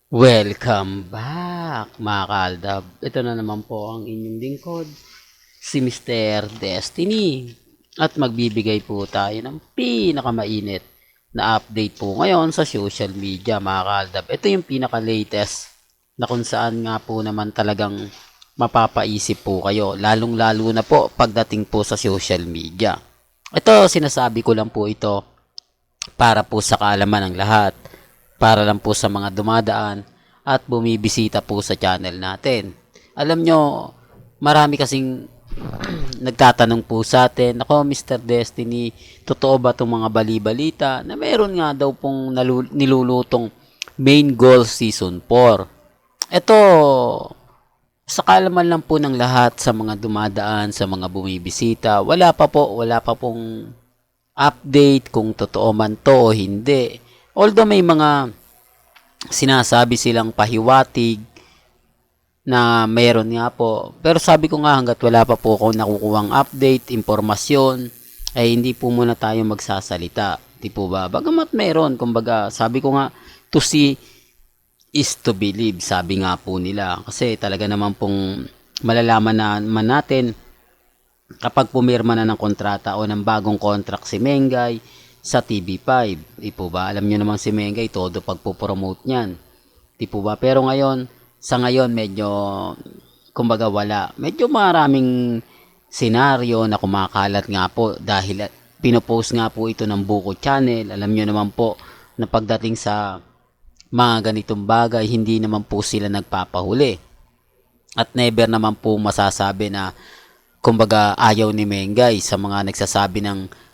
Welcome back mga kaaldab. Ito na naman po ang inyong lingkod, si Mr. Destiny. At magbibigay po tayo ng pinakamainit na update po ngayon sa social media mga kaaldab. Ito yung pinaka-latest na kung saan nga po naman talagang mapapaisip po kayo. Lalong-lalo na po pagdating po sa social media. Ito, sinasabi ko lang po ito para po sa kaalaman ng lahat, para lang po sa mga dumadaan at bumibisita po sa channel natin. Alam nyo, marami kasing nagtatanong po sa atin, ako Mr. Destiny, totoo ba itong mga bali-balita na meron nga daw pong nilulutong main goal season 4. Ito, sa kaalaman lang po ng lahat sa mga dumadaan, sa mga bumibisita, wala pa pong update kung totoo man to o hindi. Although may mga sinasabi silang pahiwatig na meron nga po. Pero sabi ko nga hanggat wala pa po akong nakukuhang update, impormasyon, ay hindi po muna tayo magsasalita. Di po ba? Bagamat meron, kumbaga, sabi ko nga, to see is to believe, sabi nga po nila. Kasi talaga naman pong malalaman naman natin kapag pumirma na ng kontrata o ng bagong contract si Mengay sa TV5. Di po ba? Alam nyo naman si Mengay, todo pagpupromote niyan. Di po ba? Pero ngayon, sa ngayon, medyo, kumbaga wala. Medyo maraming senaryo na kumakalat nga po dahil pinopost nga po ito ng Buko Channel. Alam nyo naman po na pagdating sa mga ganitong bagay, hindi naman po sila nagpapahuli. At never naman po masasabi na kumbaga ayaw ni Mengay sa mga nagsasabi ng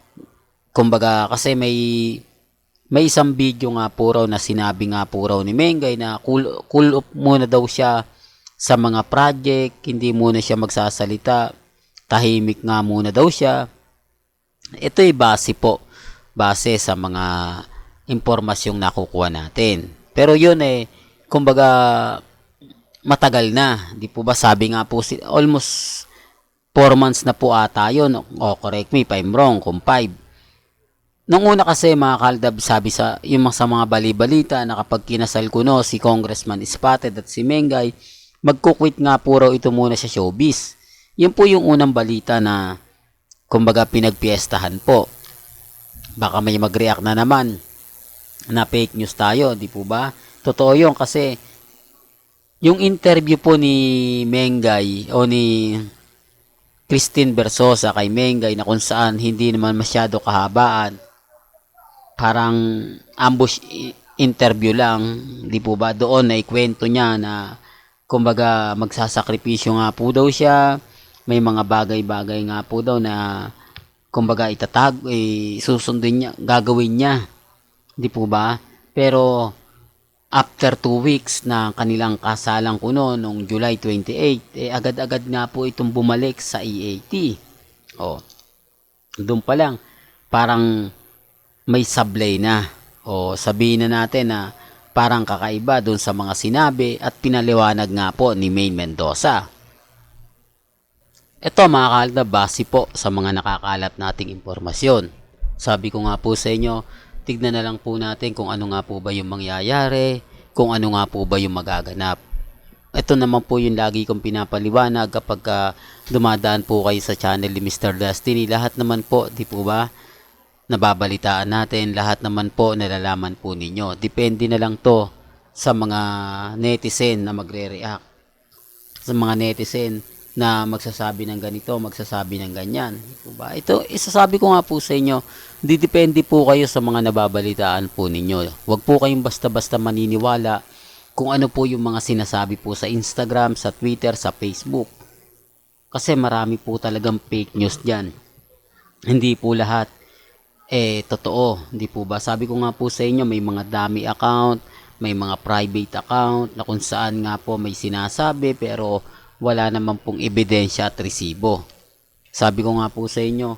kumbaga kasi may isang video nga po raw na sinabi nga po raw ni Mengay na cool off muna daw siya sa mga project, hindi muna siya magsasalita, tahimik nga muna daw siya. Ito'y base sa mga impormasyong nakukuha natin. Pero yun kumbaga matagal na, di po ba sabi nga po almost 4 months na po ata yun. O correct me if I'm wrong, kung 5. Nung una kasi mga kaldab, sabi sa mga bali-balita na kapag kinasal ko no si Congressman Spotted at si Mengay, magkukwit nga po raw ito muna sa showbiz. Yun po yung unang balita na kumbaga pinagpiestahan po. Baka may mag-react na naman na fake news tayo, di po ba? Totoo yun kasi yung interview po ni Mengay o ni Christine Versosa kay Mengay na kung saan hindi naman masyado kahabaan, parang ambush interview lang, di po ba? Doon na ikwento niya na kumbaga magsasakripisyo nga po daw siya, may mga bagay-bagay nga po daw na kumbaga susundin niya, gagawin niya, di po ba? Pero after 2 weeks na kanilang kasalang kuno noong July 28, agad-agad nga po itong bumalik sa EAT. Doon pa lang, parang may sablay na. Sabihin na natin na parang kakaiba doon sa mga sinabi at pinaliwanag nga po ni Maine Mendoza. Ito mga kaalda, base po sa mga nakakalat nating impormasyon. Sabi ko nga po sa inyo, tignan na lang po natin kung ano nga po ba yung mangyayari, kung ano nga po ba yung magaganap. Ito naman po yung lagi kong pinapaliwanag kapag dumadaan po kayo sa channel ni Mr. Destiny. Lahat naman po, di po ba, nababalitaan natin. Lahat naman po nalalaman po ninyo. Depende na lang to sa mga netizen na magre-react. Sa mga netizen na magsasabi ng ganito, magsasabi ng ganyan. Diba? Ito, isasabi ko nga po sa inyo, didepende po kayo sa mga nababalitaan po ninyo. Huwag po kayong basta-basta maniniwala kung ano po yung mga sinasabi po sa Instagram, sa Twitter, sa Facebook. Kasi marami po talagang fake news dyan. Hindi po lahat totoo. Hindi po ba? Sabi ko nga po sa inyo, may mga dummy account, may mga private account na kung saan nga po may sinasabi pero wala naman pong ebidensya at resibo. Sabi ko nga po sa inyo,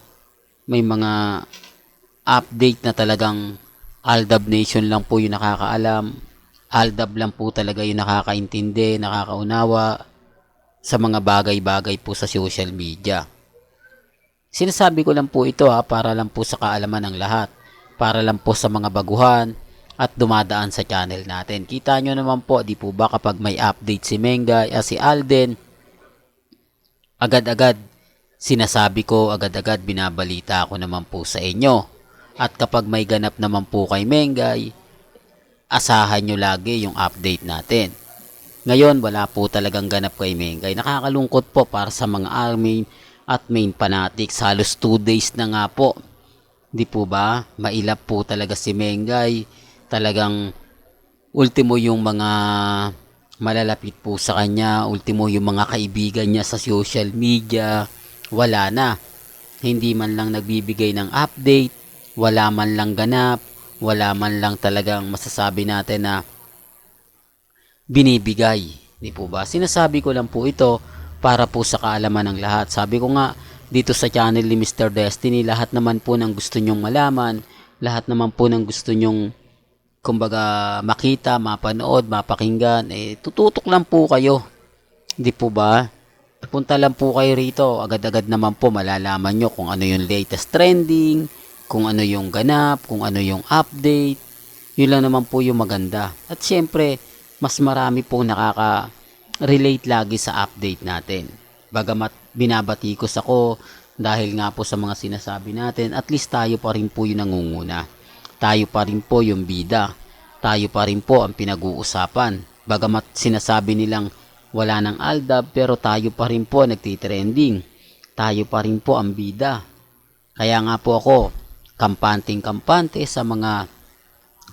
may mga update na talagang Aldab Nation lang po yung nakakaalam. Aldab lang po talaga yung nakakaintindi, nakakaunawa sa mga bagay-bagay po sa social media. Sinasabi ko lang po ito para lang po sa kaalaman ng lahat. Para lang po sa mga baguhan, at dumadaan sa channel natin. Kita nyo naman po, di po ba, kapag may update si Mengay, si Alden, agad-agad sinasabi ko, agad-agad binabalita ko naman po sa inyo. At kapag may ganap naman po kay Mengay, asahan nyo lagi yung update natin. Ngayon, wala po talagang ganap kay Mengay. Nakakalungkot po para sa mga army at main fanatics. Halos 2 days na nga po. Di po ba? Mailap po talaga si Mengay. Talagang ultimo yung mga malalapit po sa kanya. Ultimo yung mga kaibigan niya sa social media. Wala na. Hindi man lang nagbibigay ng update. Wala man lang ganap. Wala man lang talagang masasabi natin na binibigay. Di po ba? Sinasabi ko lang po ito para po sa kaalaman ng lahat. Sabi ko nga, dito sa channel ni Mr. Destiny, lahat naman po ng gusto nyong malaman, lahat naman po ng gusto nyong kumbaga makita, mapanood, mapakinggan, tututok lang po kayo. Di po ba? Punta lang po kayo rito. Agad-agad naman po malalaman nyo kung ano yung latest trending, kung ano yung ganap, kung ano yung update. Yun lang naman po yung maganda. At syempre, mas marami pong nakaka-relate lagi sa update natin. Bagamat binabatikos ako dahil nga po sa mga sinasabi natin, at least tayo pa rin po yung nangunguna. Tayo pa rin po yung bida. Tayo pa rin po ang pinag-uusapan. Bagamat sinasabi nilang wala ng Aldab, pero tayo pa rin po nagtitrending. Tayo pa rin po ang bida. Kaya nga po ako, kampante sa mga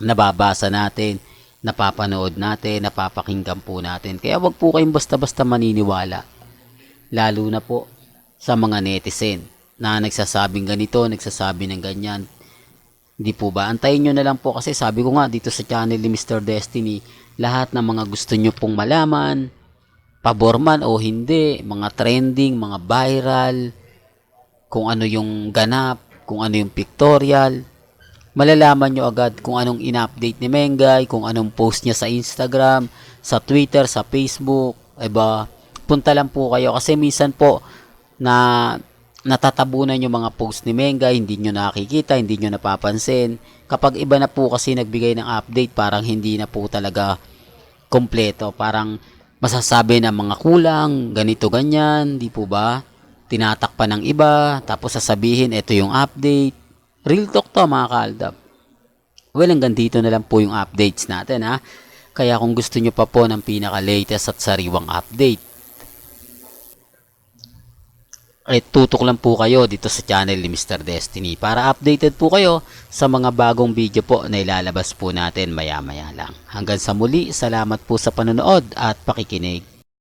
nababasa natin, napapanood natin, napapakinggan po natin. Kaya wag po kayong basta-basta maniniwala. Lalo na po sa mga netizen na nagsasabing ganito, nagsasabi ng ganyan. Hindi po ba? Antayin nyo na lang po kasi sabi ko nga dito sa channel ni Mr. Destiny, lahat ng mga gusto nyo pong malaman, pabor man o hindi, mga trending, mga viral, kung ano yung ganap, kung ano yung pictorial, malalaman nyo agad kung anong in-update ni Mengay, kung anong post niya sa Instagram, sa Twitter, sa Facebook, diba? Punta lang po kayo kasi minsan po na natatabunan yung mga post ni Mengay, hindi nyo nakikita, hindi nyo napapansin. Kapag iba na po kasi nagbigay ng update, parang hindi na po talaga kompleto. Parang masasabi na mga kulang, ganito, ganyan, di po ba? Tinatakpan ng iba, tapos sasabihin, ito yung update. Real talk to mga kaaldab. Well, hanggang dito na lang po yung updates natin ha. Kaya kung gusto nyo pa po ng pinaka-latest at sariwang update, tutok lang po kayo dito sa channel ni Mr. Destiny para updated po kayo sa mga bagong video po na ilalabas po natin maya-maya lang. Hanggang sa muli, salamat po sa panonood at pakikinig.